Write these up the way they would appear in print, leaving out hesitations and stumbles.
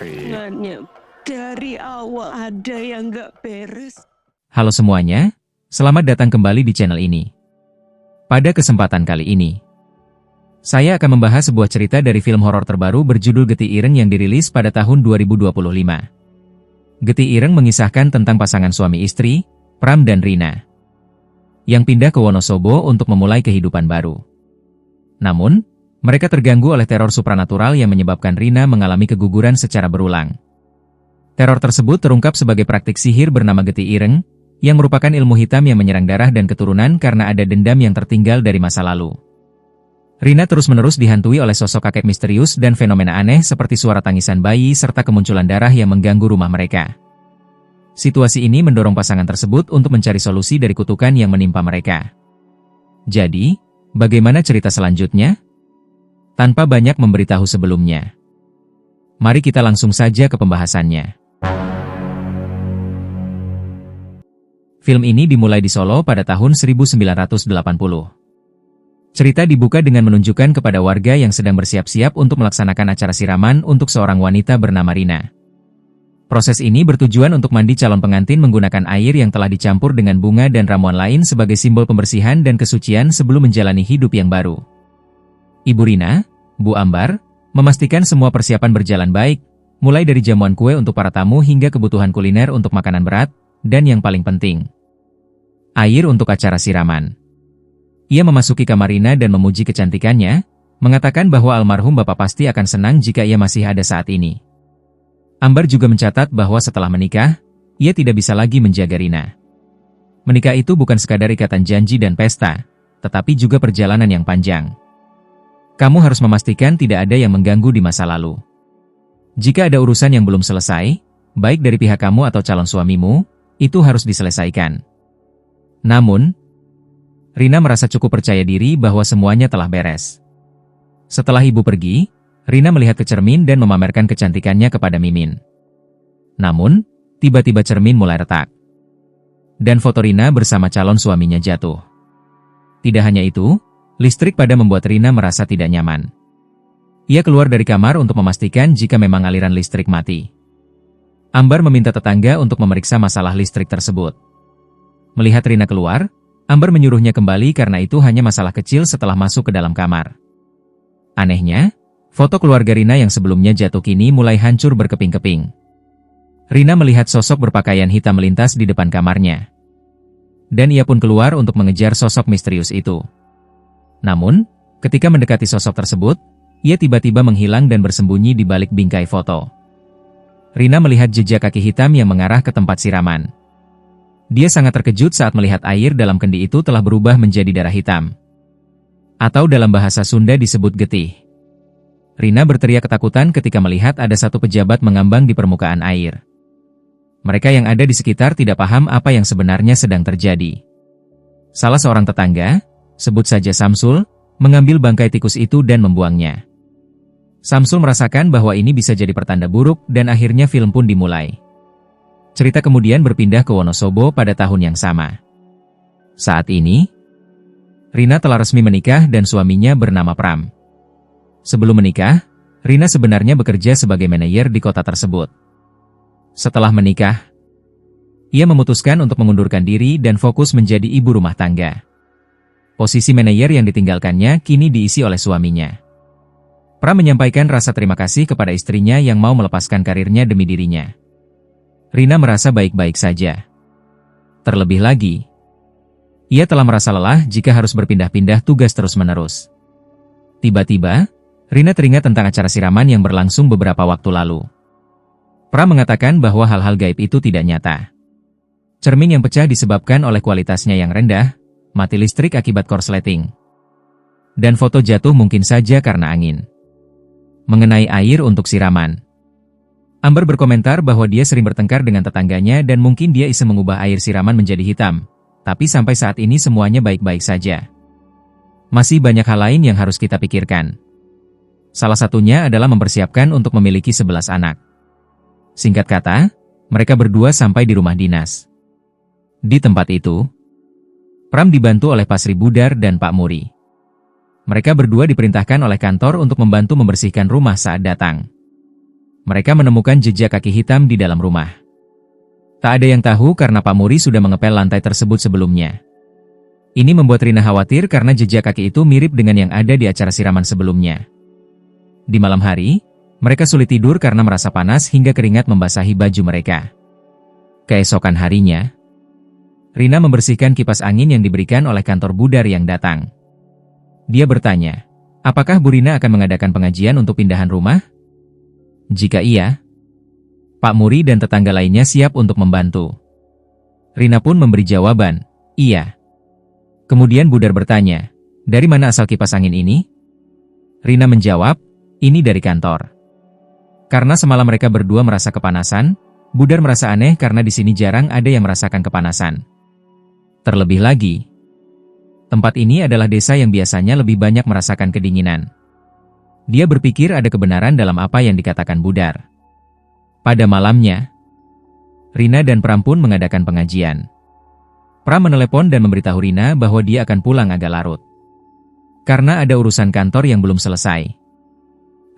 Hubungannya dari awal ada yang gak beres. Halo semuanya, selamat datang kembali di channel ini. Pada kesempatan kali ini, saya akan membahas sebuah cerita dari film horor terbaru berjudul Getih Ireng yang dirilis pada tahun 2025. Getih Ireng mengisahkan tentang pasangan suami istri, Pram dan Rina, yang pindah ke Wonosobo untuk memulai kehidupan baru. Namun, mereka terganggu oleh teror supranatural yang menyebabkan Rina mengalami keguguran secara berulang. Teror tersebut terungkap sebagai praktik sihir bernama Getih Ireng, yang merupakan ilmu hitam yang menyerang darah dan keturunan karena ada dendam yang tertinggal dari masa lalu. Rina terus-menerus dihantui oleh sosok kakek misterius dan fenomena aneh seperti suara tangisan bayi serta kemunculan darah yang mengganggu rumah mereka. Situasi ini mendorong pasangan tersebut untuk mencari solusi dari kutukan yang menimpa mereka. Jadi, bagaimana cerita selanjutnya? Tanpa banyak memberitahu sebelumnya, mari kita langsung saja ke pembahasannya. Film ini dimulai di Solo pada tahun 1980. Cerita dibuka dengan menunjukkan kepada warga yang sedang bersiap-siap untuk melaksanakan acara siraman untuk seorang wanita bernama Rina. Proses ini bertujuan untuk mandi calon pengantin menggunakan air yang telah dicampur dengan bunga dan ramuan lain sebagai simbol pembersihan dan kesucian sebelum menjalani hidup yang baru. Ibu Rina, Bu Ambar, memastikan semua persiapan berjalan baik, mulai dari jamuan kue untuk para tamu hingga kebutuhan kuliner untuk makanan berat, dan yang paling penting, air untuk acara siraman. Ia memasuki kamar Rina dan memuji kecantikannya, mengatakan bahwa almarhum bapak pasti akan senang jika ia masih ada saat ini. Ambar juga mencatat bahwa setelah menikah, ia tidak bisa lagi menjaga Rina. Menikah itu bukan sekadar ikatan janji dan pesta, tetapi juga perjalanan yang panjang. Kamu harus memastikan tidak ada yang mengganggu di masa lalu. Jika ada urusan yang belum selesai, baik dari pihak kamu atau calon suamimu, itu harus diselesaikan. Namun, Rina merasa cukup percaya diri bahwa semuanya telah beres. Setelah ibu pergi, Rina melihat ke cermin dan memamerkan kecantikannya kepada Mimin. Namun, tiba-tiba cermin mulai retak. Dan foto Rina bersama calon suaminya jatuh. Tidak hanya itu, listrik padam membuat Rina merasa tidak nyaman. Ia keluar dari kamar untuk memastikan jika memang aliran listrik mati. Ambar meminta tetangga untuk memeriksa masalah listrik tersebut. Melihat Rina keluar, Ambar menyuruhnya kembali karena itu hanya masalah kecil setelah masuk ke dalam kamar. Anehnya, foto keluarga Rina yang sebelumnya jatuh kini mulai hancur berkeping-keping. Rina melihat sosok berpakaian hitam melintas di depan kamarnya. Dan ia pun keluar untuk mengejar sosok misterius itu. Namun, ketika mendekati sosok tersebut, ia tiba-tiba menghilang dan bersembunyi di balik bingkai foto. Rina melihat jejak kaki hitam yang mengarah ke tempat siraman. Dia sangat terkejut saat melihat air dalam kendi itu telah berubah menjadi darah hitam. Atau dalam bahasa Sunda disebut getih. Rina berteriak ketakutan ketika melihat ada satu pejabat mengambang di permukaan air. Mereka yang ada di sekitar tidak paham apa yang sebenarnya sedang terjadi. Salah seorang tetangga, sebut saja Samsul, mengambil bangkai tikus itu dan membuangnya. Samsul merasakan bahwa ini bisa jadi pertanda buruk dan akhirnya film pun dimulai. Cerita kemudian berpindah ke Wonosobo pada tahun yang sama. Saat ini, Rina telah resmi menikah dan suaminya bernama Pram. Sebelum menikah, Rina sebenarnya bekerja sebagai manajer di kota tersebut. Setelah menikah, ia memutuskan untuk mengundurkan diri dan fokus menjadi ibu rumah tangga. Posisi manajer yang ditinggalkannya kini diisi oleh suaminya. Pram menyampaikan rasa terima kasih kepada istrinya yang mau melepaskan karirnya demi dirinya. Rina merasa baik-baik saja. Terlebih lagi, ia telah merasa lelah jika harus berpindah-pindah tugas terus-menerus. Tiba-tiba, Rina teringat tentang acara siraman yang berlangsung beberapa waktu lalu. Pram mengatakan bahwa hal-hal gaib itu tidak nyata. Cermin yang pecah disebabkan oleh kualitasnya yang rendah, mati listrik akibat korsleting. Dan foto jatuh mungkin saja karena angin. Mengenai air untuk siraman, Ambar berkomentar bahwa dia sering bertengkar dengan tetangganya dan mungkin dia iseng mengubah air siraman menjadi hitam. Tapi sampai saat ini semuanya baik-baik saja. Masih banyak hal lain yang harus kita pikirkan. Salah satunya adalah mempersiapkan untuk memiliki 11 anak. Singkat kata, mereka berdua sampai di rumah dinas. Di tempat itu, Pram dibantu oleh Pasri Budar dan Pak Muri. Mereka berdua diperintahkan oleh kantor untuk membantu membersihkan rumah saat datang. mereka menemukan jejak kaki hitam di dalam rumah. Tak ada yang tahu karena Pak Muri sudah mengepel lantai tersebut sebelumnya. Ini membuat Rina khawatir karena jejak kaki itu mirip dengan yang ada di acara siraman sebelumnya. Di malam hari, mereka sulit tidur karena merasa panas hingga keringat membasahi baju mereka. Keesokan harinya, Rina membersihkan kipas angin yang diberikan oleh kantor Budar yang datang. Dia bertanya, apakah Bu Rina akan mengadakan pengajian untuk pindahan rumah? Jika iya, Pak Muri dan tetangga lainnya siap untuk membantu. Rina pun memberi jawaban, iya. Kemudian Budar bertanya, dari mana asal kipas angin ini? Rina menjawab, ini dari kantor. Karena semalam mereka berdua merasa kepanasan, Budar merasa aneh karena di sini jarang ada yang merasakan kepanasan. Terlebih lagi, tempat ini adalah desa yang biasanya lebih banyak merasakan kedinginan. Dia berpikir ada kebenaran dalam apa yang dikatakan Budar. Pada malamnya, Rina dan Pram pun mengadakan pengajian. Pram menelepon dan memberitahu Rina bahwa dia akan pulang agak larut. Karena ada urusan kantor yang belum selesai.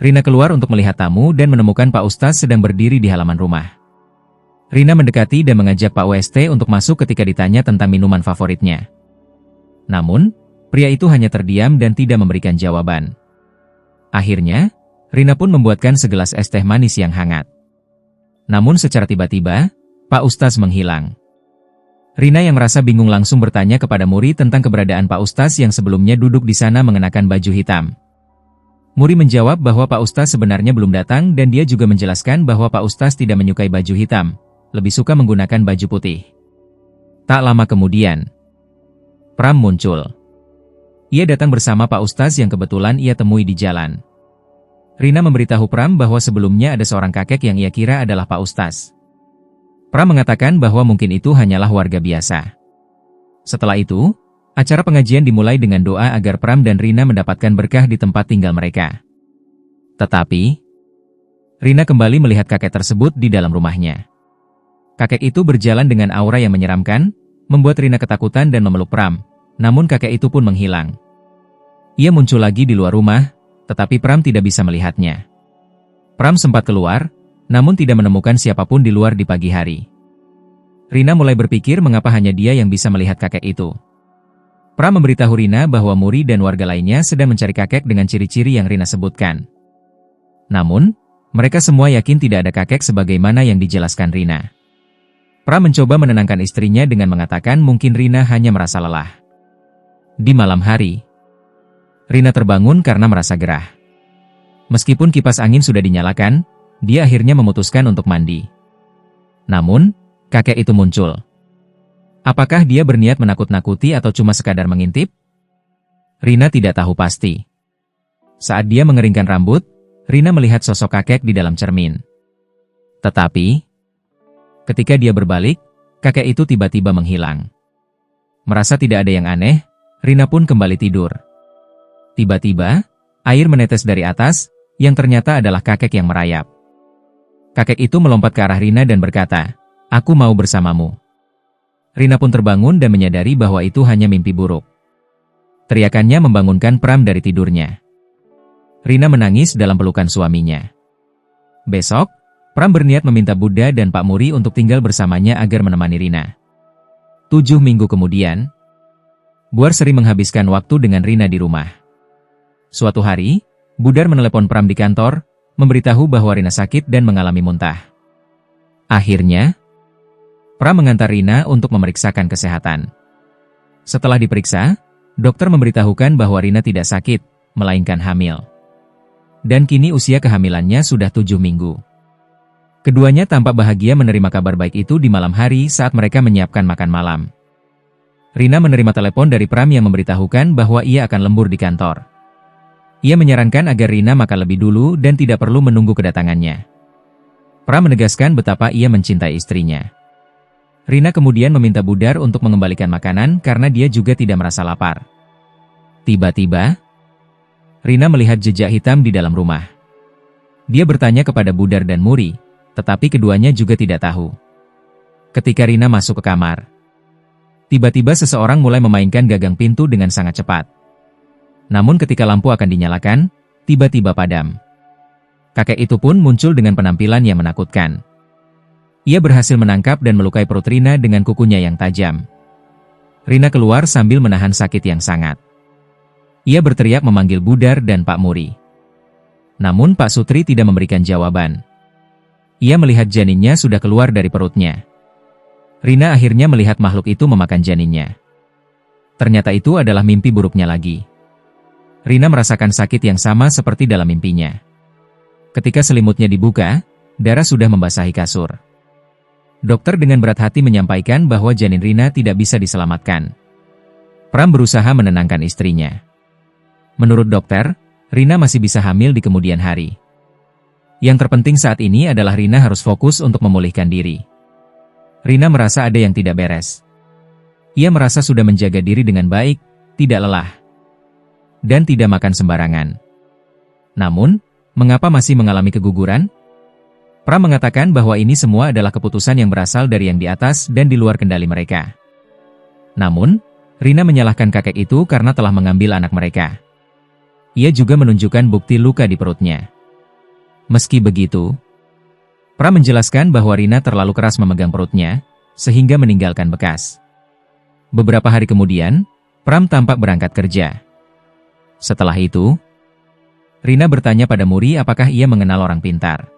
Rina keluar untuk melihat tamu dan menemukan Pak Ustaz sedang berdiri di halaman rumah. Rina mendekati dan mengajak Pak WST untuk masuk ketika ditanya tentang minuman favoritnya. Namun, pria itu hanya terdiam dan tidak memberikan jawaban. Akhirnya, Rina pun membuatkan segelas es teh manis yang hangat. Namun secara tiba-tiba, Pak Ustaz menghilang. Rina yang merasa bingung langsung bertanya kepada Muri tentang keberadaan Pak Ustaz yang sebelumnya duduk di sana mengenakan baju hitam. Muri menjawab bahwa Pak Ustaz sebenarnya belum datang dan dia juga menjelaskan bahwa Pak Ustaz tidak menyukai baju hitam, lebih suka menggunakan baju putih. Tak lama kemudian, Pram muncul. Ia datang bersama Pak Ustaz yang kebetulan ia temui di jalan. Rina memberitahu Pram bahwa sebelumnya ada seorang kakek yang ia kira adalah Pak Ustaz. Pram mengatakan bahwa mungkin itu hanyalah warga biasa. Setelah itu, acara pengajian dimulai dengan doa agar Pram dan Rina mendapatkan berkah di tempat tinggal mereka. Tetapi, Rina kembali melihat kakek tersebut di dalam rumahnya. Kakek itu berjalan dengan aura yang menyeramkan, membuat Rina ketakutan dan memeluk Pram, namun kakek itu pun menghilang. Ia muncul lagi di luar rumah, tetapi Pram tidak bisa melihatnya. Pram sempat keluar, namun tidak menemukan siapapun di luar di pagi hari. Rina mulai berpikir mengapa hanya dia yang bisa melihat kakek itu. Pram memberitahu Rina bahwa Muri dan warga lainnya sedang mencari kakek dengan ciri-ciri yang Rina sebutkan. Namun, mereka semua yakin tidak ada kakek sebagaimana yang dijelaskan Rina. Pram mencoba menenangkan istrinya dengan mengatakan mungkin Rina hanya merasa lelah. Di malam hari, Rina terbangun karena merasa gerah. Meskipun kipas angin sudah dinyalakan, dia akhirnya memutuskan untuk mandi. Namun, kakek itu muncul. Apakah dia berniat menakut-nakuti atau cuma sekadar mengintip? Rina tidak tahu pasti. Saat dia mengeringkan rambut, Rina melihat sosok kakek di dalam cermin. Tetapi, ketika dia berbalik, kakek itu tiba-tiba menghilang. Merasa tidak ada yang aneh, Rina pun kembali tidur. Tiba-tiba, air menetes dari atas, yang ternyata adalah kakek yang merayap. Kakek itu melompat ke arah Rina dan berkata, "Aku mau bersamamu." Rina pun terbangun dan menyadari bahwa itu hanya mimpi buruk. Teriakannya membangunkan Pram dari tidurnya. Rina menangis dalam pelukan suaminya. Besok, Pram berniat meminta Buddha dan Pak Muri untuk tinggal bersamanya agar menemani Rina. 7 minggu kemudian, Buar sering menghabiskan waktu dengan Rina di rumah. Suatu hari, Budar menelepon Pram di kantor, memberitahu bahwa Rina sakit dan mengalami muntah. Akhirnya, Pram mengantar Rina untuk memeriksakan kesehatan. Setelah diperiksa, dokter memberitahukan bahwa Rina tidak sakit, melainkan hamil. Dan kini usia kehamilannya sudah 7 minggu. Keduanya tampak bahagia menerima kabar baik itu di malam hari saat mereka menyiapkan makan malam. Rina menerima telepon dari Pram yang memberitahukan bahwa ia akan lembur di kantor. Ia menyarankan agar Rina makan lebih dulu dan tidak perlu menunggu kedatangannya. Pram menegaskan betapa ia mencintai istrinya. Rina kemudian meminta Budar untuk mengembalikan makanan karena dia juga tidak merasa lapar. Tiba-tiba, Rina melihat jejak hitam di dalam rumah. Dia bertanya kepada Budar dan Muri, tetapi keduanya juga tidak tahu. Ketika Rina masuk ke kamar, tiba-tiba seseorang mulai memainkan gagang pintu dengan sangat cepat. Namun ketika lampu akan dinyalakan, tiba-tiba padam. Kakek itu pun muncul dengan penampilan yang menakutkan. Ia berhasil menangkap dan melukai perut Rina dengan kukunya yang tajam. Rina keluar sambil menahan sakit yang sangat. Ia berteriak memanggil Budar dan Pak Muri. Namun Pak Sutri tidak memberikan jawaban. Ia melihat janinnya sudah keluar dari perutnya. Rina akhirnya melihat makhluk itu memakan janinnya. Ternyata itu adalah mimpi buruknya lagi. Rina merasakan sakit yang sama seperti dalam mimpinya. Ketika selimutnya dibuka, darah sudah membasahi kasur. Dokter dengan berat hati menyampaikan bahwa janin Rina tidak bisa diselamatkan. Pram berusaha menenangkan istrinya. Menurut dokter, Rina masih bisa hamil di kemudian hari. Yang terpenting saat ini adalah Rina harus fokus untuk memulihkan diri. Rina merasa ada yang tidak beres. Ia merasa sudah menjaga diri dengan baik, tidak lelah, dan tidak makan sembarangan. Namun, mengapa masih mengalami keguguran? Pram mengatakan bahwa ini semua adalah keputusan yang berasal dari yang di atas dan di luar kendali mereka. Namun, Rina menyalahkan kakek itu karena telah mengambil anak mereka. Ia juga menunjukkan bukti luka di perutnya. Meski begitu, Pram menjelaskan bahwa Rina terlalu keras memegang perutnya, sehingga meninggalkan bekas. Beberapa hari kemudian, Pram tampak berangkat kerja. Setelah itu, Rina bertanya pada Muri apakah ia mengenal orang pintar.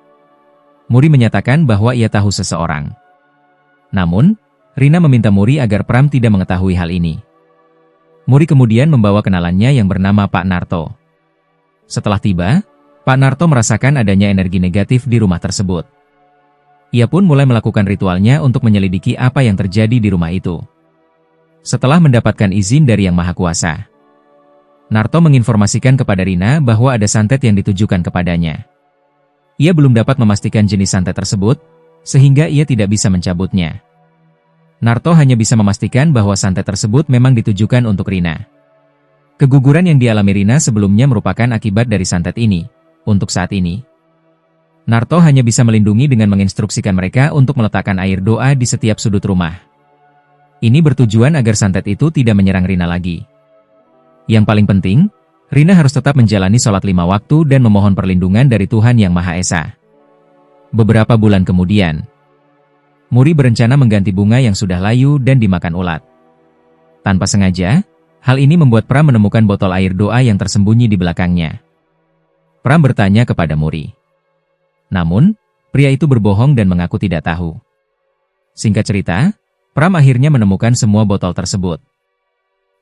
Muri menyatakan bahwa ia tahu seseorang. Namun, Rina meminta Muri agar Pram tidak mengetahui hal ini. Muri kemudian membawa kenalannya yang bernama Pak Narto. Setelah tiba, Pak Narto merasakan adanya energi negatif di rumah tersebut. Ia pun mulai melakukan ritualnya untuk menyelidiki apa yang terjadi di rumah itu. Setelah mendapatkan izin dari Yang Maha Kuasa, Narto menginformasikan kepada Rina bahwa ada santet yang ditujukan kepadanya. Ia belum dapat memastikan jenis santet tersebut, sehingga ia tidak bisa mencabutnya. Narto hanya bisa memastikan bahwa santet tersebut memang ditujukan untuk Rina. Keguguran yang dialami Rina sebelumnya merupakan akibat dari santet ini. Untuk saat ini, Narto hanya bisa melindungi dengan menginstruksikan mereka untuk meletakkan air doa di setiap sudut rumah. Ini bertujuan agar santet itu tidak menyerang Rina lagi. Yang paling penting, Rina harus tetap menjalani sholat 5 waktu dan memohon perlindungan dari Tuhan Yang Maha Esa. Beberapa bulan kemudian, Muri berencana mengganti bunga yang sudah layu dan dimakan ulat. Tanpa sengaja, hal ini membuat Pram menemukan botol air doa yang tersembunyi di belakangnya. Pram bertanya kepada Muri. Namun, pria itu berbohong dan mengaku tidak tahu. Singkat cerita, Pram akhirnya menemukan semua botol tersebut.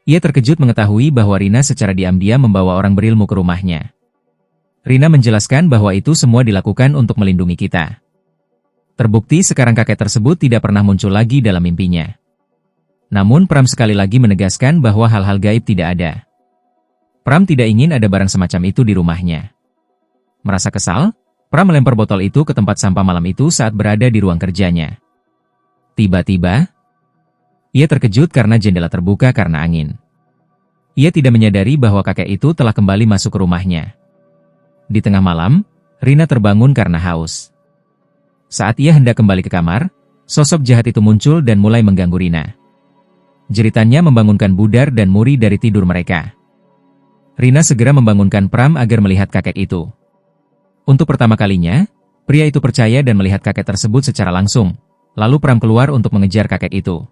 Ia terkejut mengetahui bahwa Rina secara diam-diam membawa orang berilmu ke rumahnya. Rina menjelaskan bahwa itu semua dilakukan untuk melindungi kita. Terbukti sekarang kakek tersebut tidak pernah muncul lagi dalam mimpinya. Namun Pram sekali lagi menegaskan bahwa hal-hal gaib tidak ada. Pram tidak ingin ada barang semacam itu di rumahnya. Merasa kesal, Pram melempar botol itu ke tempat sampah malam itu saat berada di ruang kerjanya. Tiba-tiba, ia terkejut karena jendela terbuka karena angin. Ia tidak menyadari bahwa kakek itu telah kembali masuk ke rumahnya. Di tengah malam, Rina terbangun karena haus. Saat ia hendak kembali ke kamar, sosok jahat itu muncul dan mulai mengganggu Rina. Jeritannya membangunkan Budar dan Muri dari tidur mereka. Rina segera membangunkan Pram agar melihat kakek itu. Untuk pertama kalinya, pria itu percaya dan melihat kakek tersebut secara langsung. Lalu Pram keluar untuk mengejar kakek itu.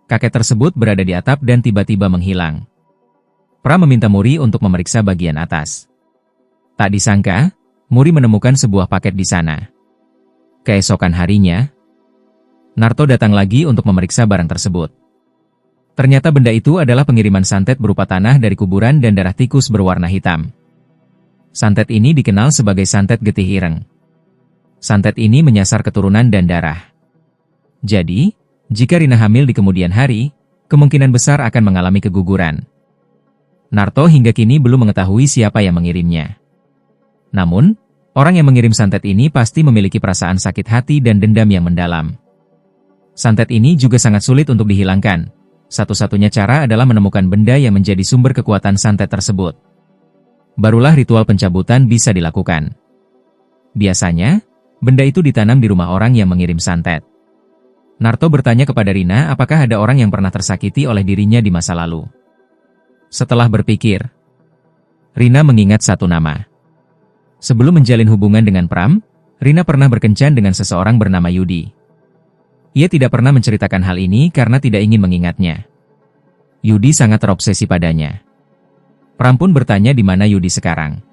Kakek tersebut berada di atap dan tiba-tiba menghilang. Pram meminta Muri untuk memeriksa bagian atas. Tak disangka, Muri menemukan sebuah paket di sana. Keesokan harinya, Narto datang lagi untuk memeriksa barang tersebut. Ternyata benda itu adalah pengiriman santet berupa tanah dari kuburan dan darah tikus berwarna hitam. Santet ini dikenal sebagai santet getih ireng. Santet ini menyasar keturunan dan darah. Jadi, jika Rina hamil di kemudian hari, kemungkinan besar akan mengalami keguguran. Narto hingga kini belum mengetahui siapa yang mengirimnya. Namun, orang yang mengirim santet ini pasti memiliki perasaan sakit hati dan dendam yang mendalam. Santet ini juga sangat sulit untuk dihilangkan. Satu-satunya cara adalah menemukan benda yang menjadi sumber kekuatan santet tersebut. Barulah ritual pencabutan bisa dilakukan. Biasanya, benda itu ditanam di rumah orang yang mengirim santet. Narto bertanya kepada Rina apakah ada orang yang pernah tersakiti oleh dirinya di masa lalu. Setelah berpikir, Rina mengingat satu nama. Sebelum menjalin hubungan dengan Pram, Rina pernah berkencan dengan seseorang bernama Yudi. Ia tidak pernah menceritakan hal ini karena tidak ingin mengingatnya. Yudi sangat terobsesi padanya. Pram pun bertanya di mana Yudi sekarang.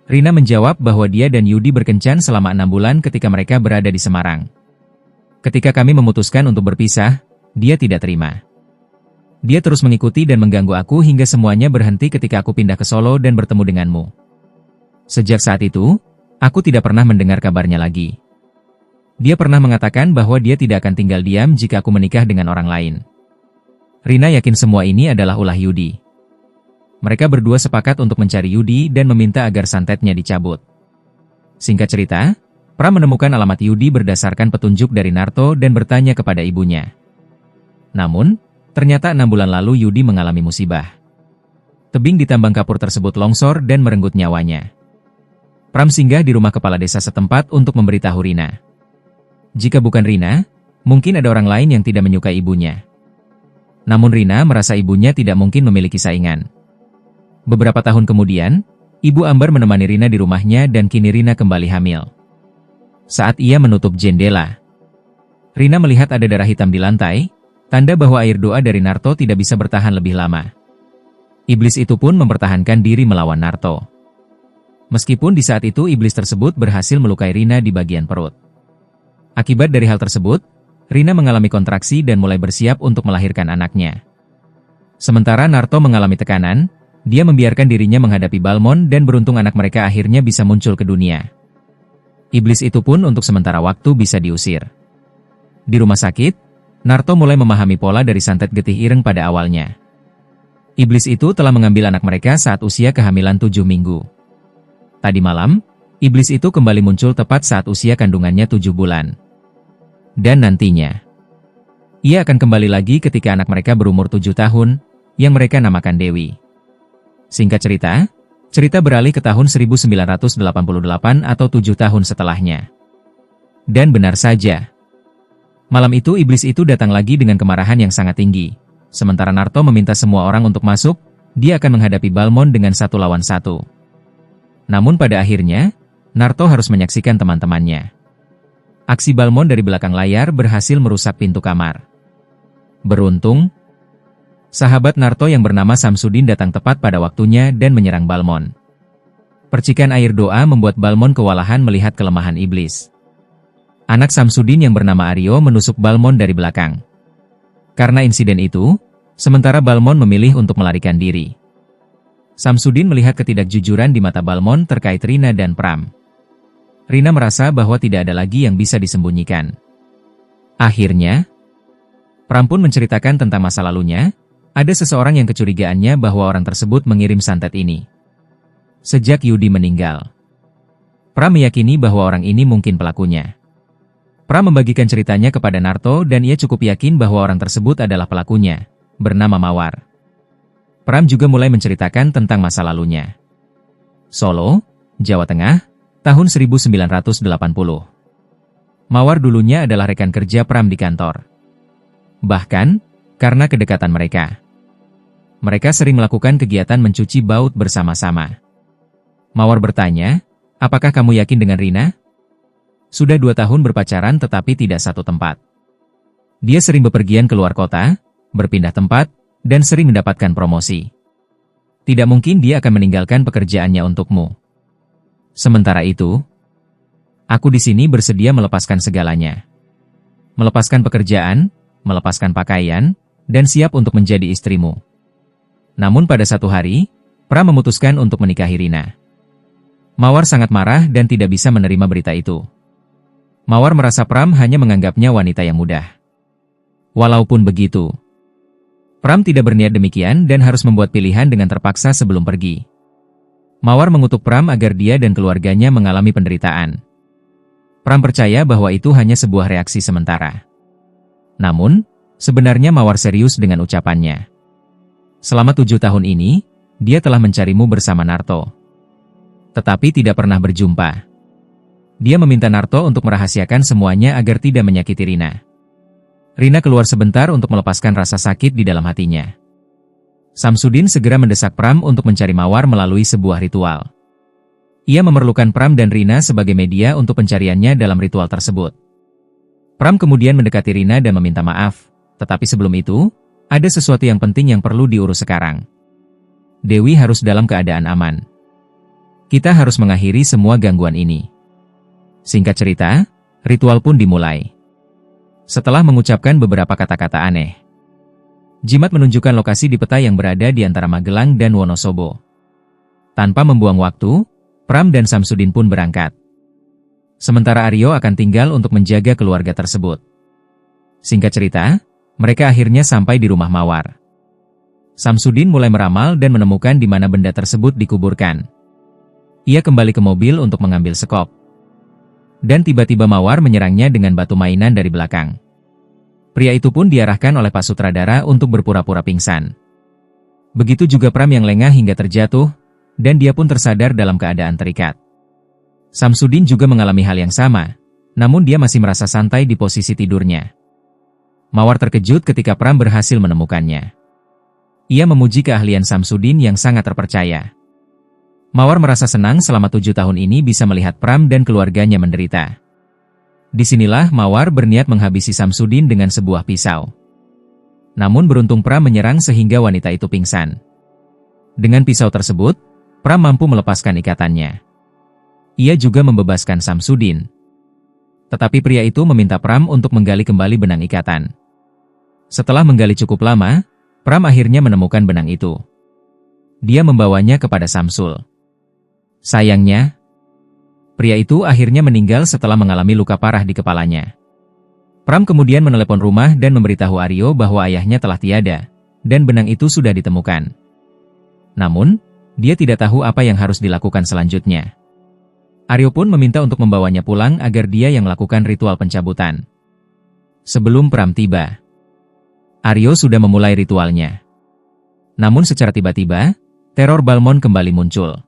Rina menjawab bahwa dia dan Yudi berkencan selama 6 bulan ketika mereka berada di Semarang. Ketika kami memutuskan untuk berpisah, dia tidak terima. Dia terus mengikuti dan mengganggu aku hingga semuanya berhenti ketika aku pindah ke Solo dan bertemu denganmu. Sejak saat itu, aku tidak pernah mendengar kabarnya lagi. Dia pernah mengatakan bahwa dia tidak akan tinggal diam jika aku menikah dengan orang lain. Rina yakin semua ini adalah ulah Yudi. Mereka berdua sepakat untuk mencari Yudi dan meminta agar santetnya dicabut. Singkat cerita, Pram menemukan alamat Yudi berdasarkan petunjuk dari Narto dan bertanya kepada ibunya. Namun, ternyata 6 bulan lalu Yudi mengalami musibah. Tebing di tambang kapur tersebut longsor dan merenggut nyawanya. Pram singgah di rumah kepala desa setempat untuk memberitahu Rina. Jika bukan Rina, mungkin ada orang lain yang tidak menyukai ibunya. Namun Rina merasa ibunya tidak mungkin memiliki saingan. Beberapa tahun kemudian, Ibu Ambar menemani Rina di rumahnya dan kini Rina kembali hamil. Saat ia menutup jendela, Rina melihat ada darah hitam di lantai, tanda bahwa air doa dari Narto tidak bisa bertahan lebih lama. Iblis itu pun mempertahankan diri melawan Narto. Meskipun di saat itu iblis tersebut berhasil melukai Rina di bagian perut. Akibat dari hal tersebut, Rina mengalami kontraksi dan mulai bersiap untuk melahirkan anaknya. Sementara Narto mengalami tekanan, dia membiarkan dirinya menghadapi Balmond dan beruntung anak mereka akhirnya bisa muncul ke dunia. Iblis itu pun untuk sementara waktu bisa diusir. Di rumah sakit, Narto mulai memahami pola dari santet getih ireng pada awalnya. Iblis itu telah mengambil anak mereka saat usia kehamilan 7 minggu. Tadi malam, iblis itu kembali muncul tepat saat usia kandungannya 7 bulan. Dan nantinya, ia akan kembali lagi ketika anak mereka berumur 7 tahun, yang mereka namakan Dewi. Singkat cerita, cerita beralih ke tahun 1988 atau 7 tahun setelahnya. Dan benar saja, malam itu iblis itu datang lagi dengan kemarahan yang sangat tinggi. Sementara Narto meminta semua orang untuk masuk, dia akan menghadapi Balmond dengan 1 lawan 1. Namun pada akhirnya, Narto harus menyaksikan teman-temannya. Aksi Balmond dari belakang layar berhasil merusak pintu kamar. Beruntung, sahabat Narto yang bernama Samsudin datang tepat pada waktunya dan menyerang Balmond. Percikan air doa membuat Balmond kewalahan melihat kelemahan iblis. Anak Samsudin yang bernama Aryo menusuk Balmond dari belakang. Karena insiden itu, sementara Balmond memilih untuk melarikan diri. Samsudin melihat ketidakjujuran di mata Balmond terkait Rina dan Pram. Rina merasa bahwa tidak ada lagi yang bisa disembunyikan. Akhirnya, Pram pun menceritakan tentang masa lalunya. Ada seseorang yang kecurigaannya bahwa orang tersebut mengirim santet ini. Sejak Yudi meninggal, Pram meyakini bahwa orang ini mungkin pelakunya. Pram membagikan ceritanya kepada Narto dan ia cukup yakin bahwa orang tersebut adalah pelakunya, bernama Mawar. Pram juga mulai menceritakan tentang masa lalunya. Solo, Jawa Tengah, tahun 1980. Mawar dulunya adalah rekan kerja Pram di kantor. Bahkan, karena kedekatan mereka, mereka sering melakukan kegiatan mencuci baut bersama-sama. Mawar bertanya, apakah kamu yakin dengan Rina? Sudah 2 tahun berpacaran tetapi tidak satu tempat. Dia sering bepergian ke luar kota, berpindah tempat, dan sering mendapatkan promosi. Tidak mungkin dia akan meninggalkan pekerjaannya untukmu. Sementara itu, aku di sini bersedia melepaskan segalanya. Melepaskan pekerjaan, melepaskan pakaian, dan siap untuk menjadi istrimu. Namun pada satu hari, Pram memutuskan untuk menikahi Rina. Mawar sangat marah dan tidak bisa menerima berita itu. Mawar merasa Pram hanya menganggapnya wanita yang mudah. Walaupun begitu, Pram tidak berniat demikian dan harus membuat pilihan dengan terpaksa sebelum pergi. Mawar mengutuk Pram agar dia dan keluarganya mengalami penderitaan. Pram percaya bahwa itu hanya sebuah reaksi sementara. Namun, sebenarnya Mawar serius dengan ucapannya. Selama 7 tahun ini, dia telah mencarimu bersama Narto. Tetapi tidak pernah berjumpa. Dia meminta Narto untuk merahasiakan semuanya agar tidak menyakiti Rina. Rina keluar sebentar untuk melepaskan rasa sakit di dalam hatinya. Samsudin segera mendesak Pram untuk mencari Mawar melalui sebuah ritual. Ia memerlukan Pram dan Rina sebagai media untuk pencariannya dalam ritual tersebut. Pram kemudian mendekati Rina dan meminta maaf, tetapi sebelum itu, ada sesuatu yang penting yang perlu diurus sekarang. Dewi harus dalam keadaan aman. Kita harus mengakhiri semua gangguan ini. Singkat cerita, ritual pun dimulai. Setelah mengucapkan beberapa kata-kata aneh, jimat menunjukkan lokasi di peta yang berada di antara Magelang dan Wonosobo. Tanpa membuang waktu, Pram dan Samsudin pun berangkat. Sementara Aryo akan tinggal untuk menjaga keluarga tersebut. Singkat cerita, mereka akhirnya sampai di rumah Mawar. Samsudin mulai meramal dan menemukan di mana benda tersebut dikuburkan. Ia kembali ke mobil untuk mengambil sekop. Dan tiba-tiba Mawar menyerangnya dengan batu mainan dari belakang. Pria itu pun diarahkan oleh Pak Sutradara untuk berpura-pura pingsan. Begitu juga Pram yang lengah hingga terjatuh, dan dia pun tersadar dalam keadaan terikat. Samsudin juga mengalami hal yang sama, namun dia masih merasa santai di posisi tidurnya. Mawar terkejut ketika Pram berhasil menemukannya. Ia memuji keahlian Samsudin yang sangat terpercaya. Mawar merasa senang selama 7 tahun ini bisa melihat Pram dan keluarganya menderita. Disinilah Mawar berniat menghabisi Samsudin dengan sebuah pisau. Namun beruntung Pram menyerang sehingga wanita itu pingsan. Dengan pisau tersebut, Pram mampu melepaskan ikatannya. Ia juga membebaskan Samsudin. Tetapi pria itu meminta Pram untuk menggali kembali benang ikatan. Setelah menggali cukup lama, Pram akhirnya menemukan benang itu. Dia membawanya kepada Samsul. Sayangnya, pria itu akhirnya meninggal setelah mengalami luka parah di kepalanya. Pram kemudian menelepon rumah dan memberitahu Aryo bahwa ayahnya telah tiada, dan benang itu sudah ditemukan. Namun, dia tidak tahu apa yang harus dilakukan selanjutnya. Aryo pun meminta untuk membawanya pulang agar dia yang melakukan ritual pencabutan. Sebelum Pram tiba, Aryo sudah memulai ritualnya. Namun secara tiba-tiba, teror Balmon kembali muncul.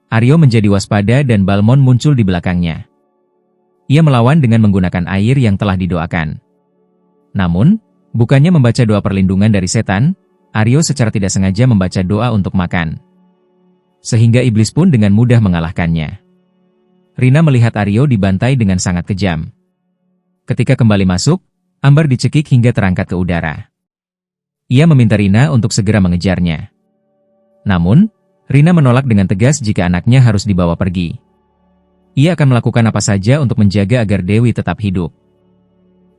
Aryo menjadi waspada dan Balmon muncul di belakangnya. Ia melawan dengan menggunakan air yang telah didoakan. Namun, bukannya membaca doa perlindungan dari setan, Aryo secara tidak sengaja membaca doa untuk makan. Sehingga iblis pun dengan mudah mengalahkannya. Rina melihat Aryo dibantai dengan sangat kejam. Ketika kembali masuk, Ambar dicekik hingga terangkat ke udara. Ia meminta Rina untuk segera mengejarnya. Namun, Rina menolak dengan tegas jika anaknya harus dibawa pergi. Ia akan melakukan apa saja untuk menjaga agar Dewi tetap hidup.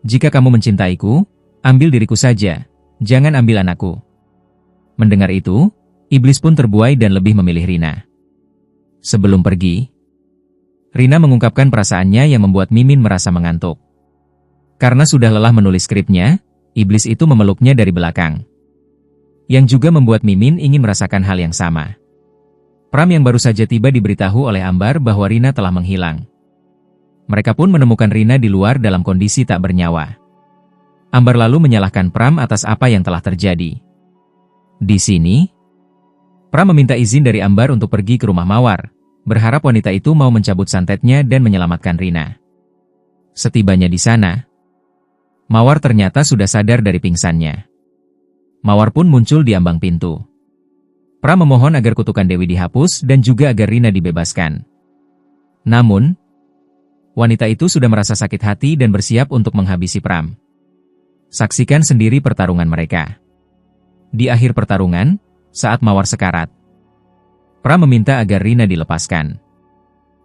Jika kamu mencintaiku, ambil diriku saja, jangan ambil anakku. Mendengar itu, iblis pun terbuai dan lebih memilih Rina. Sebelum pergi, Rina mengungkapkan perasaannya yang membuat Mimin merasa mengantuk. Karena sudah lelah menulis skripnya, iblis itu memeluknya dari belakang. Yang juga membuat Mimin ingin merasakan hal yang sama. Pram yang baru saja tiba diberitahu oleh Ambar bahwa Rina telah menghilang. Mereka pun menemukan Rina di luar dalam kondisi tak bernyawa. Ambar lalu menyalahkan Pram atas apa yang telah terjadi. Di sini, Pram meminta izin dari Ambar untuk pergi ke rumah Mawar, berharap wanita itu mau mencabut santetnya dan menyelamatkan Rina. Setibanya di sana, Mawar ternyata sudah sadar dari pingsannya. Mawar pun muncul di ambang pintu. Pram memohon agar kutukan Dewi dihapus dan juga agar Rina dibebaskan. Namun, wanita itu sudah merasa sakit hati dan bersiap untuk menghabisi Pram. Saksikan sendiri pertarungan mereka. Di akhir pertarungan, saat Mawar sekarat, Pram meminta agar Rina dilepaskan.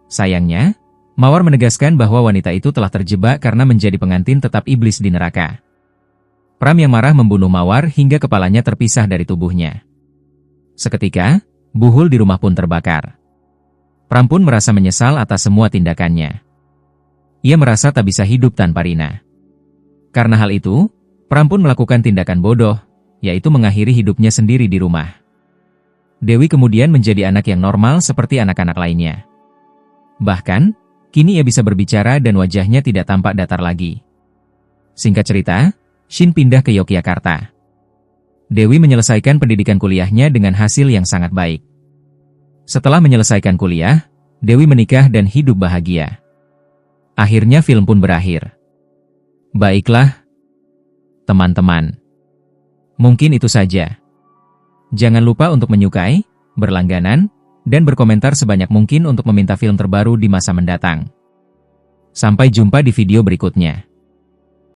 Sayangnya, Mawar menegaskan bahwa wanita itu telah terjebak karena menjadi pengantin tetap iblis di neraka. Pram yang marah membunuh Mawar hingga kepalanya terpisah dari tubuhnya. Seketika, buhul di rumah pun terbakar. Pram pun merasa menyesal atas semua tindakannya. Ia merasa tak bisa hidup tanpa Rina. Karena hal itu, Pram pun melakukan tindakan bodoh, yaitu mengakhiri hidupnya sendiri di rumah. Dewi kemudian menjadi anak yang normal seperti anak-anak lainnya. Bahkan, kini ia bisa berbicara dan wajahnya tidak tampak datar lagi. Singkat cerita, Shin pindah ke Yogyakarta. Dewi menyelesaikan pendidikan kuliahnya dengan hasil yang sangat baik. Setelah menyelesaikan kuliah, Dewi menikah dan hidup bahagia. Akhirnya film pun berakhir. Baiklah, teman-teman. Mungkin itu saja. Jangan lupa untuk menyukai, berlangganan, dan berkomentar sebanyak mungkin untuk meminta film terbaru di masa mendatang. Sampai jumpa di video berikutnya.